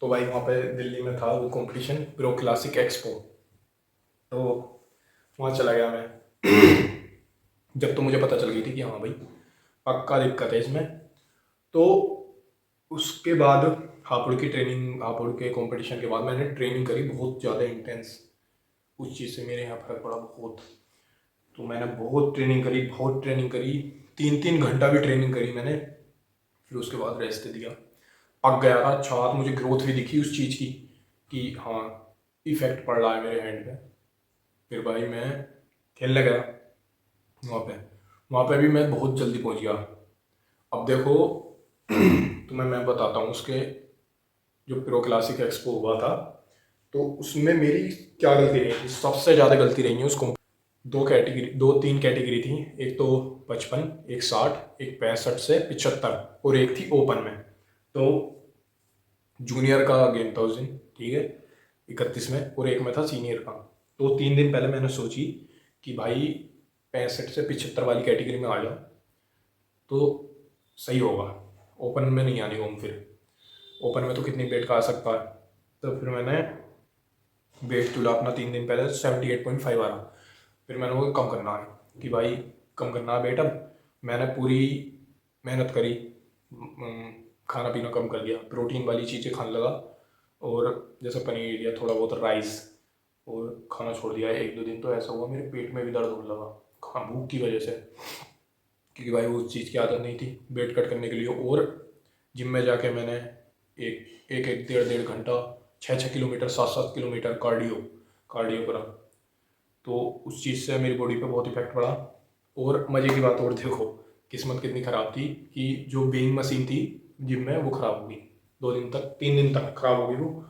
तो भाई वहाँ पे दिल्ली में था वो कंपटीशन, प्रो क्लासिक एक्सपो। तो वहाँ चला गया मैं। जब तो मुझे पता चल गई थी कि हाँ भाई पक्का दिक्कत है इसमें। तो उसके बाद हापुड़ के कंपटीशन के बाद मैंने ट्रेनिंग करी बहुत ज़्यादा इंटेंस। उस चीज़ से मेरे यहाँ फ़र्क पड़ा बहुत। तो मैंने बहुत ट्रेनिंग करी, 3-3 घंटा भी ट्रेनिंग करी मैंने। फिर उसके बाद रेस्ट दिया, पक गया था अच्छा। मुझे ग्रोथ भी दिखी उस चीज़ की कि हाँ इफेक्ट पड़ रहा है मेरे हैंड पे। फिर भाई मैं खेलने गया वहाँ पे। वहाँ पे भी मैं बहुत जल्दी पहुँच गया। अब देखो तुम्हें मैं बताता हूँ उसके जो प्रो क्लासिक एक्सपो हुआ था तो उसमें मेरी क्या गलती रही थी। सबसे ज़्यादा गलती रही है उसको। दो तीन कैटेगरी थी, एक तो 55, एक 60, एक 65 से 75 और एक थी ओपन में। तो जूनियर का गेम था उस दिन, ठीक है, 31 में, और एक में था सीनियर का। तो 3 दिन पहले मैंने सोची कि भाई 65 से 75 वाली कैटेगरी में आ जाओ तो सही होगा, ओपन में नहीं आने को। फिर ओपन में तो कितनी वेट का आ सकता है। तो फिर मैंने वेट तुला अपना 3 दिन पहले, 78.5 आ रहा। फिर मैंने वो कम करना है कि भाई कम करना है वेट। अब मैंने पूरी मेहनत करी, खाना पीना कम कर दिया, प्रोटीन वाली चीज़ें खाने लगा, और जैसे पनीर या थोड़ा बहुत राइस, और खाना छोड़ दिया। 1-2 दिन तो ऐसा हुआ मेरे पेट में भी दर्द होने लगा खा भूख की वजह से, क्योंकि भाई उस चीज़ की आदत नहीं थी वेट कट करने के लिए। और जिम में जाके मैंने एक 1.5 घंटा 6-6 किलोमीटर 7-7 किलोमीटर कार्डियो कार्डियो करा। तो उस चीज़ से मेरी बॉडी पे बहुत इफेक्ट पड़ा। और मज़े की बात और देखो, किस्मत कितनी ख़राब थी कि जो वेइंग मशीन थी जिम में वो ख़राब हो गई। 3 दिन तक ख़राब हो गई वो।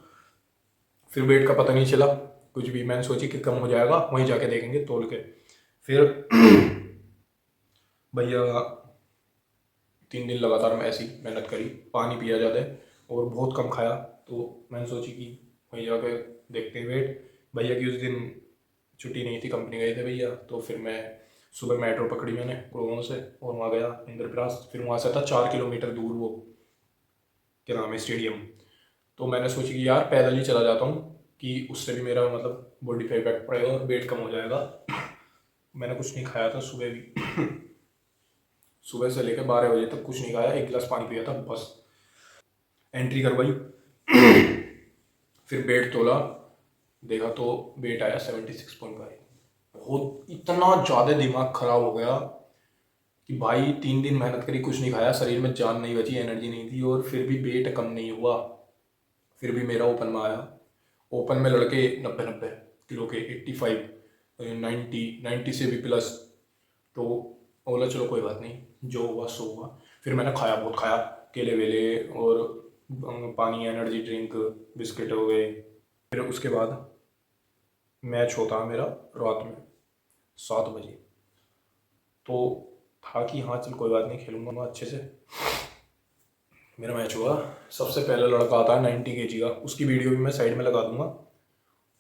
फिर वेट का पता नहीं चला कुछ भी। मैंने सोची कि कम हो जाएगा, वहीं जाके देखेंगे तोल के। फिर भैया 3 दिन लगातार मैं ऐसी मेहनत करी, पानी पिया ज़्यादा और बहुत कम खाया। तो मैंने सोची कि वहीं जाके देखते हैं वेट। भैया की उस दिन छुट्टी नहीं थी, कंपनी गए थे भैया। तो फिर मैं सुबह मेट्रो पकड़ी मैंने गुड़गांव से और वहाँ गया इंद्रप्रस्थ। फिर वहाँ से था 4 किलोमीटर दूर वो क्या नाम है स्टेडियम। तो मैंने सोची कि यार पैदल ही चला जाता हूँ कि उससे भी मेरा मतलब बॉडी पे इफेक्ट पड़ेगा और वेट कम हो जाएगा। मैंने कुछ नहीं खाया था सुबह भी। सुबह से लेकर 12 बजे तक कुछ नहीं खाया, 1 गिलास पानी पिया था बस। एंट्री करवाई, फिर वेट तोला, देखा तो वेट आया 76.5। बहुत इतना ज़्यादा दिमाग खराब हो गया कि भाई 3 दिन मेहनत करी, कुछ नहीं खाया, शरीर में जान नहीं बची, एनर्जी नहीं थी, और फिर भी वेट कम नहीं हुआ। फिर भी मेरा ओपन में आया। ओपन में लड़के 90-90 किलो के, 85, 90 से भी प्लस। तो बोला चलो कोई बात नहीं, जो हुआ सो हुआ। फिर मैंने खाया, बहुत खाया, केले वेले और पानी, एनर्जी ड्रिंक, बिस्किट हो गए। फिर उसके बाद मैच होता है मेरा रात में 7 बजे। तो था कि हाँ चल कोई बात नहीं, खेलूंगा मैं अच्छे से। मेरा मैच हुआ। सबसे पहला लड़का आता है 90 kg का, उसकी वीडियो भी मैं साइड में लगा दूंगा।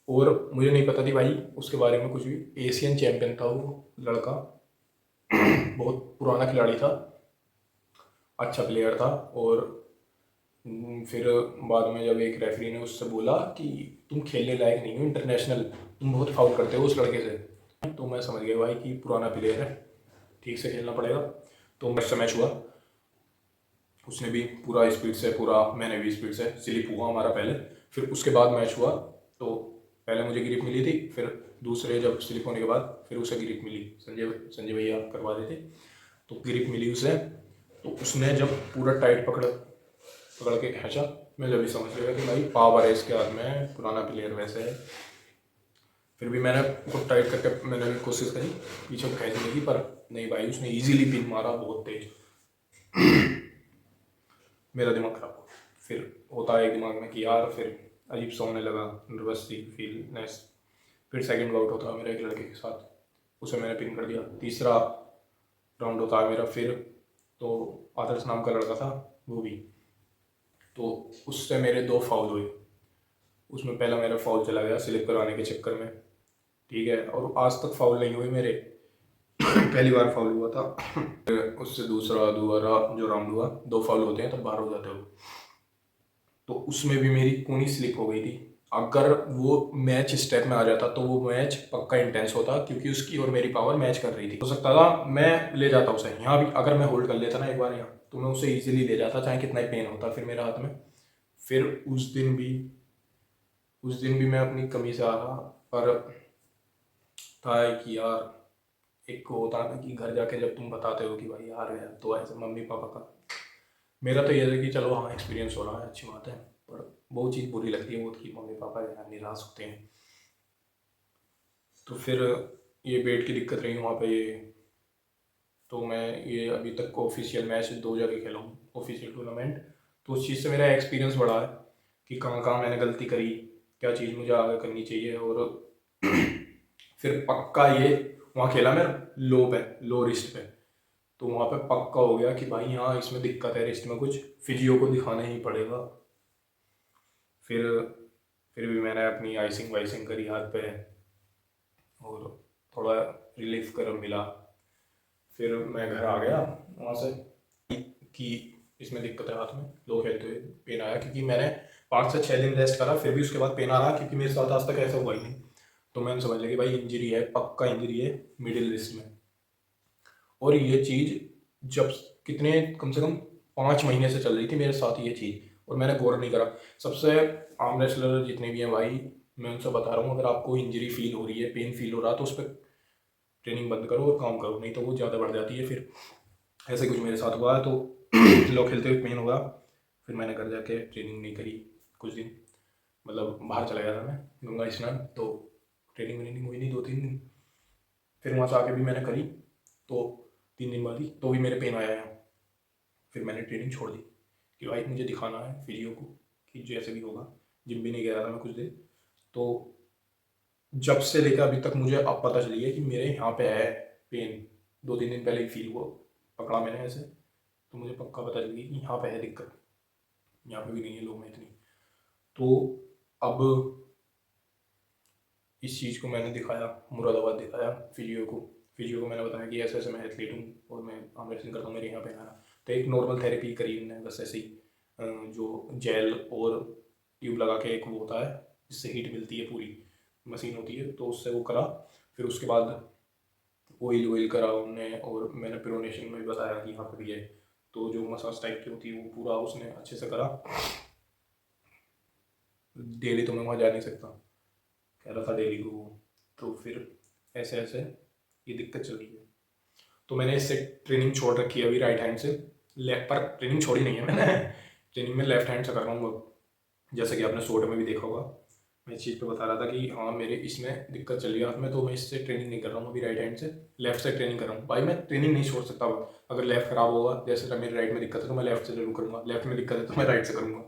और मुझे नहीं पता थी भाई उसके बारे में कुछ भी। एशियन चैंपियन था वो लड़का, बहुत पुराना खिलाड़ी था, अच्छा प्लेयर था। और फिर बाद में जब एक रेफरी ने उससे बोला कि तुम खेलने लायक नहीं हो इंटरनेशनल, तुम बहुत फाउल करते हो उस लड़के से। तो मैं समझ गया भाई कि पुराना प्लेयर है, ठीक से खेलना पड़ेगा। तो मेरे से मैच हुआ, उसने भी पूरा स्पीड से, पूरा मैंने भी स्पीड से, स्लिप हुआ हमारा पहले। फिर उसके बाद मैच हुआ तो पहले मुझे ग्रिप मिली थी, फिर दूसरे जब स्लिप होने के बाद फिर उसे ग्रिप मिली, संजय संजय भैया करवा देते। तो ग्रिप मिली उसे। तो उसने जब पूरा टाइट पकड़ पकड़ के खींचा, मैं जब भी समझ गया कि भाई पावर है इसके हाथ में, पुराना प्लेयर वैसे है। फिर भी मैंने खुद टाइट करके मैंने भी कोशिश करी पीछे को खींचने की, पर नहीं भाई, उसने इजीली पिन मारा बहुत तेज। मेरा दिमाग खराब हो गया। फिर होता है एक दिमाग में कि यार, फिर अजीब सा होने लगा, नर्वस सी फीलनेस। फिर सेकंड आउट होता है मेरा एक लड़के के साथ, उसे मैंने पिन कर दिया। तीसरा राउंड होता है मेरा फिर, तो आदर्श नाम का लड़का था वो भी। तो उससे मेरे 2 फाउल हुए। उसमें पहला मेरा फाउल चला गया स्लिप करवाने के चक्कर में, ठीक है, और आज तक फाउल नहीं हुए मेरे। पहली बार फाउल हुआ था। उससे दूसरा दोबारा जो राउंड हुआ, 2 फाउल होते हैं तब बाहर हो जाते हो। तो उसमें भी मेरी कूनी स्लिप हो गई थी। अगर वो मैच स्टेप में आ जाता तो वो मैच पक्का इंटेंस होता, क्योंकि उसकी और मेरी पावर मैच कर रही थी। हो सकता था मैं ले जाता उसे यहाँ भी, अगर मैं होल्ड कर लेता ना एक बार यहाँ, तो मैं उसे इजीली ले जाता, चाहे कितना ही पेन होता फिर मेरे हाथ में। फिर उस दिन भी मैं अपनी कमी से आ रहा, पर था कि यार एक होता है ना कि घर जाके जब तुम बताते हो कि भाई हार गया, तो ऐसे मम्मी पापा का, मेरा तो ये है कि चलो हाँ एक्सपीरियंस हो रहा है, अच्छी बात है, पर बहुत चीज़ बुरी लगती है वो कि मम्मी पापा यार निराश होते हैं। तो फिर ये वेट की दिक्कत रही वहाँ पे ये। तो मैं ये अभी तक ऑफिशियल मैच 2 जगह खेला हूँ, ऑफिशियल टूर्नामेंट। तो उस चीज़ से मेरा एक्सपीरियंस बढ़ा है कि कहाँ कहाँ मैंने गलती करी, क्या चीज़ मुझे आगे करनी चाहिए। और फिर पक्का ये वहाँ खेला मैं लो रिस्ट पे, तो वहाँ पे पक्का हो गया कि भाई हाँ इसमें दिक्कत है, रिस्ट में कुछ फिजियो को दिखाना ही पड़ेगा। फिर फिर भी मैंने अपनी आइसिंग वाइसिंग करी हाथ पे, और थोड़ा रिलीफ कर मिला। फिर मैं घर आ गया वहाँ से कि इसमें दिक्कत है, हाथ में लो खेलते हुए पेन आया, क्योंकि मैंने 5 से 6 दिन रेस्ट करा, फिर भी उसके बाद पेन आ रहा, क्योंकि मेरे साथ आज तक ऐसा हुआ ही नहीं। तो मैंने समझ लिया कि भाई इंजरी है, पक्का इंजरी है मिडिल रिस्ट में। और ये चीज़ जब कितने कम से कम 5 महीने से चल रही थी मेरे साथ ये चीज़, और मैंने गौर नहीं करा। सबसे आर्म रेसलर जितने भी हैं भाई, मैं उनसे बता रहा हूँ, अगर आपको इंजरी फील हो रही है, पेन फील हो रहा है, तो उस पर ट्रेनिंग बंद करो और काम करो, नहीं तो वो ज़्यादा बढ़ जाती है। फिर ऐसे कुछ मेरे साथ हुआ है, तो लो खेलते हुए पेन होगा। फिर मैंने घर जाके ट्रेनिंग नहीं करी कुछ दिन, मतलब बाहर चला गया था मैं गंगा स्नान, तो ट्रेनिंग व्रेनिंग हुई नहीं 2-3 दिन। फिर वहाँ से आके भी मैंने करी, तो 3 दिन बाद ही तो भी मेरे पेन आया यहाँ। फिर मैंने ट्रेनिंग छोड़ दी कि भाई मुझे दिखाना है फिजियो को कि जैसे भी होगा। जिम भी नहीं गया था मैं कुछ दिन। तो जब से लेकर अभी तक मुझे अब पता चली है कि मेरे यहाँ पे है पेन, 2-3 दिन पहले ही फील हुआ, पकड़ा मैंने ऐसे, तो मुझे पक्का पता चली कि यहाँ पे है दिक्कत, यहाँ पे भी नहीं है लोग में इतनी। तो अब इस चीज़ को मैंने दिखाया, मुरादाबाद दिखाया फिजियो को मैंने बताया कि ऐसे ऐसे मैं एथलीट हूँ और मैं आर्म रेसलिंग करता हूँ, मेरे यहाँ पे आना। तो एक नॉर्मल थेरेपी करी उन्होंने, बस ऐसे ही जो जेल और ट्यूब लगा के एक वो होता है जिससे हीट मिलती है, पूरी मशीन होती है, तो उससे वो करा। फिर उसके बाद ऑयल करा उनने, और मैंने प्रोनेशन में भी बताया कि यहाँ पे भी है, तो जो मसाज टाइप की होती है वो पूरा उसने अच्छे से करा। डेली तो मैं वहाँ जा नहीं सकता, कह रहा था डेली को, तो फिर ऐसे ऐसे ये दिक्कत चल रही है। तो मैंने इससे ट्रेनिंग छोड़ रखी है अभी राइट हैंड से, लेफ्ट पर ट्रेनिंग छोड़ी नहीं है मैंने। ट्रेनिंग में लेफ्ट हैंड से कर रहा हूँ अब, जैसे कि आपने शॉर्ट में भी देखा होगा, मैं इस चीज़ पे बता रहा था कि हाँ मेरे इसमें दिक्कत चल रही है हाथ में, तो मैं इससे ट्रेनिंग नहीं कर रहा हूँ अभी राइट हैंड से, लेफ्ट से ट्रेनिंग कर रहा हूँ। भाई मैं ट्रेनिंग नहीं छोड़ सकता, अगर लेफ्ट खराब होगा, जैसे मेरे राइट में दिक्कत है तो मैं लेफ्ट से जरूर करूँगा, लेफ्ट में दिक्कत है तो मैं राइट से करूँगा।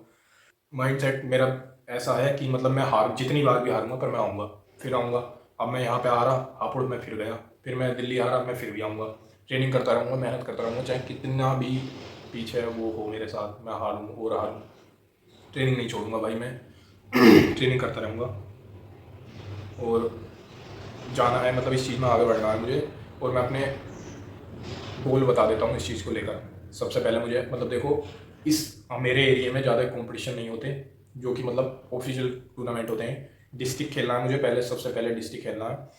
माइंड सेट मेरा ऐसा है कि मतलब मैं हार जितनी बार भी हारूंगा पर मैं आऊँगा, फिर आऊँगा। अब मैं यहाँ पे आ रहा, हापुड़ में फिर गया, फिर मैं दिल्ली आ रहा, मैं फिर भी आऊँगा। ट्रेनिंग करता रहूँगा, मेहनत करता रहूँगा, चाहे कितना भी पीछे वो हो मेरे साथ, मैं हारूँ और हारूँ, ट्रेनिंग नहीं छोड़ूंगा भाई मैं। ट्रेनिंग करता रहूँगा, और जाना है, मतलब इस चीज़ में आगे बढ़ना है मुझे। और मैं अपने गोल बता देता हूँ इस चीज़ को लेकर। सबसे पहले मुझे मतलब देखो, इस मेरे एरिया में ज़्यादा कंपटीशन नहीं होते, जो कि मतलब ऑफिशियल टूर्नामेंट होते हैं। डिस्ट्रिक्ट खेलना है मुझे पहले, सबसे पहले डिस्ट्रिक्ट खेलना है।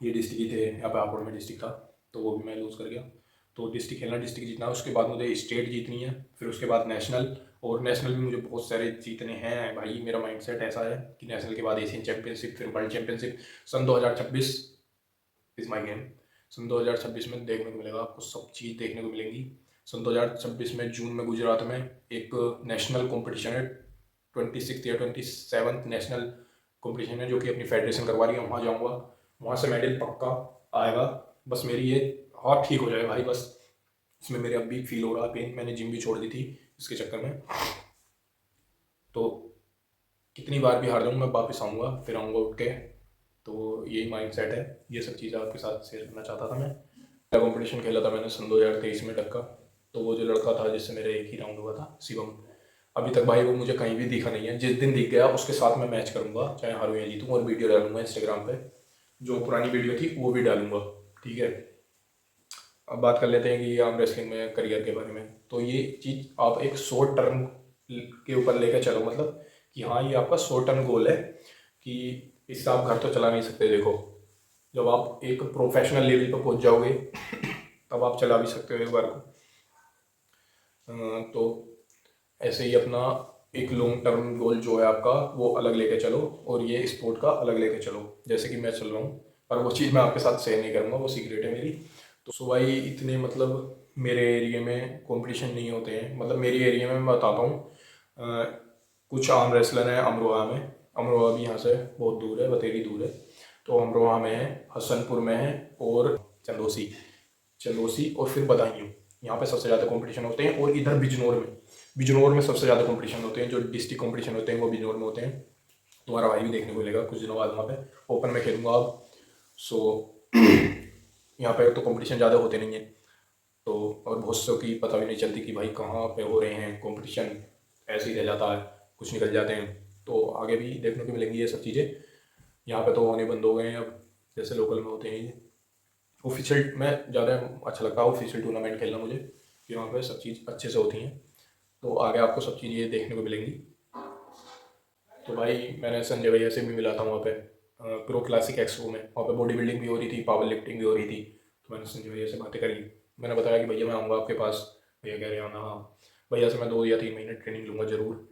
ये डिस्ट्रिक्ट ही थे, यहाँ पे हापुड़ में डिस्ट्रिक्ट था, तो वो भी मैं लूज़ कर गया। तो डिस्ट्रिक्ट खेलना, डिस्ट्रिक्ट जीतना है, उसके बाद मुझे स्टेट जीतनी है, फिर उसके बाद नेशनल। और नेशनल भी मुझे बहुत सारे जीतने हैं भाई, मेरा माइंडसेट ऐसा है कि नेशनल के बाद एशियन चैंपियनशिप, फिर वर्ल्ड चैंपियनशिप। सन 2026 इज़ माई गेम। सन 2026 में देखने को मिलेगा आपको, सब चीज़ देखने को मिलेंगी। सन 2026 में जून में गुजरात में एक नेशनल कॉम्पिटिशन है, 26 या 27 नेशनल कॉम्पिटिशन है, जो कि अपनी फेडरेशन करवा रही है, वहाँ जाऊँगा, वहाँ से मेडल पक्का आएगा। बस मेरी ये हाथ ठीक हो जाए भाई, बस इसमें मेरे अब भी फील हो रहा है पेन, मैंने जिम भी छोड़ दी थी इसके चक्कर में। तो कितनी बार भी हार जाऊँ मैं वापस आऊँगा, फिर आऊँगा उठ के। तो यही माइंड सेट है, ये सब चीज़ें आपके साथ शेयर करना चाहता था मैं। पहला कॉम्पिटिशन खेला था मैंने सन 2023 में टक्का, तो वो जो लड़का था जिससे मेरा एक ही राउंड हुआ था, शिवम, अभी तक भाई वो मुझे कहीं भी दिखा नहीं है। जिस दिन दिख गया उसके साथ मैं मैच करूँगा, चाहे हारूँ या जीतूँ, और वीडियो डालूंगा इंस्टाग्राम पे, जो पुरानी वीडियो थी वो भी डालूंगा, ठीक है। अब बात कर लेते हैं कि आर्म रेसलिंग में करियर के बारे में। तो ये चीज़ आप एक शॉर्ट टर्म के ऊपर लेकर चलो, मतलब कि हाँ ये आपका शॉर्ट टर्म गोल है कि इससे आप घर तो चला नहीं सकते। देखो जब आप एक प्रोफेशनल लेवल पर पहुंच जाओगे तब आप चला भी सकते हो एक बार को। तो ऐसे ही अपना एक लॉन्ग टर्म गोल जो है आपका वो अलग लेके चलो, और ये स्पोर्ट का अलग लेके चलो, जैसे कि मैं चल रहा हूँ। पर वो चीज़ मैं आपके साथ शेयर नहीं करूँगा, वो सीक्रेट है मेरी। तो सो भाई इतने मतलब मेरे एरिया में कंपटीशन नहीं होते हैं, मतलब मेरी एरिया में मैं बताता हूँ। कुछ आर्म रेसलर हैं अमरोहा में। अमरोहा भी यहाँ से बहुत दूर है, बतेरी दूर है। तो अमरोहा में है, हसनपुर में है, और चंदोसी चंदोसी और फिर बदायूं, यहाँ पे सबसे ज़्यादा कंपटीशन होते हैं। और इधर बिजनौर में सबसे ज़्यादा कंपटीशन होते हैं। जो डिस्ट्रिक्ट कंपटीशन होते हैं वो बिजनौर में होते हैं। तुम्हारा भाई भी देखने को मिलेगा कुछ दिनों बाद वहाँ पे, ओपन में खेलूँगा अब। सो यहाँ पे तो कंपटीशन ज़्यादा होते नहीं है, तो और बहुत सौ की पता भी नहीं चलती कि भाई कहाँ पे हो रहे हैं कंपटीशन, ऐसे ही रह जाता है, कुछ निकल जाते हैं। तो आगे भी देखने को मिलेंगी ये सब चीज़ें। यहाँ पे तो होने बंद हो गए हैं अब, जैसे लोकल में होते हैं। ऑफिशियल में ज़्यादा अच्छा लगता है ऑफिशियल टूर्नामेंट खेलना मुझे, कि वहाँ पे सब चीज़ अच्छे से होती हैं। तो आगे आपको सब चीज़ ये देखने को मिलेंगी। तो भाई मैंने संजय भैया से भी मिला था वहाँ पे प्रो क्लासिक एक्सपो में। वहाँ पे बॉडी बिल्डिंग भी हो रही थी, पावर लिफ्टिंग भी हो रही थी। तो मैंने संजय भैया से बातें करी। मैंने बताया कि भैया मैं आऊँगा आपके पास। भैया कह रहे हैं आना, हाँ भैया से मैं 2 या 3 महीने ट्रेनिंग लूँगा ज़रूर।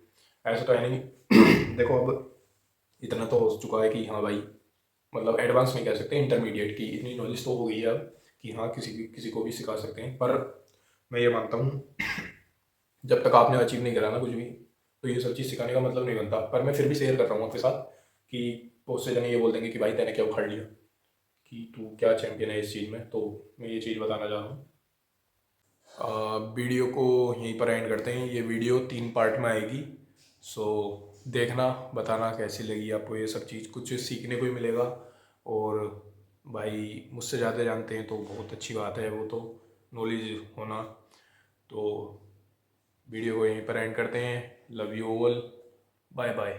ऐसा तो है नहीं देखो अब इतना तो हो चुका है कि हाँ भाई, मतलब एडवांस नहीं कह सकते, इंटरमीडिएट की इतनी नॉलेज तो हो गई है अब कि हाँ किसी को भी सिखा सकते हैं। पर मैं ये मानता हूँ जब तक आपने अचीव नहीं करा ना कुछ भी, तो ये सब चीज़ सिखाने का मतलब नहीं बनता। पर मैं फिर भी शेयर कर रहा हूँ आपके साथ कि बहुत से जने ये बोल देंगे कि भाई तैने क्या उखाड़ लिया, कि तू क्या चैंपियन है इस चीज़ में। तो मैं ये चीज़ बताना चाह रहा हूँ। वीडियो को यहीं पर एंड करते हैं। ये वीडियो 3 पार्ट में आएगी। सो देखना, बताना कैसी लगी आपको ये सब चीज़, कुछ सीखने को ही मिलेगा। और भाई मुझसे ज़्यादा जानते हैं तो बहुत अच्छी बात है, वो तो नॉलेज होना। तो वीडियो को यहीं पर एंड करते हैं। Love you all, bye bye.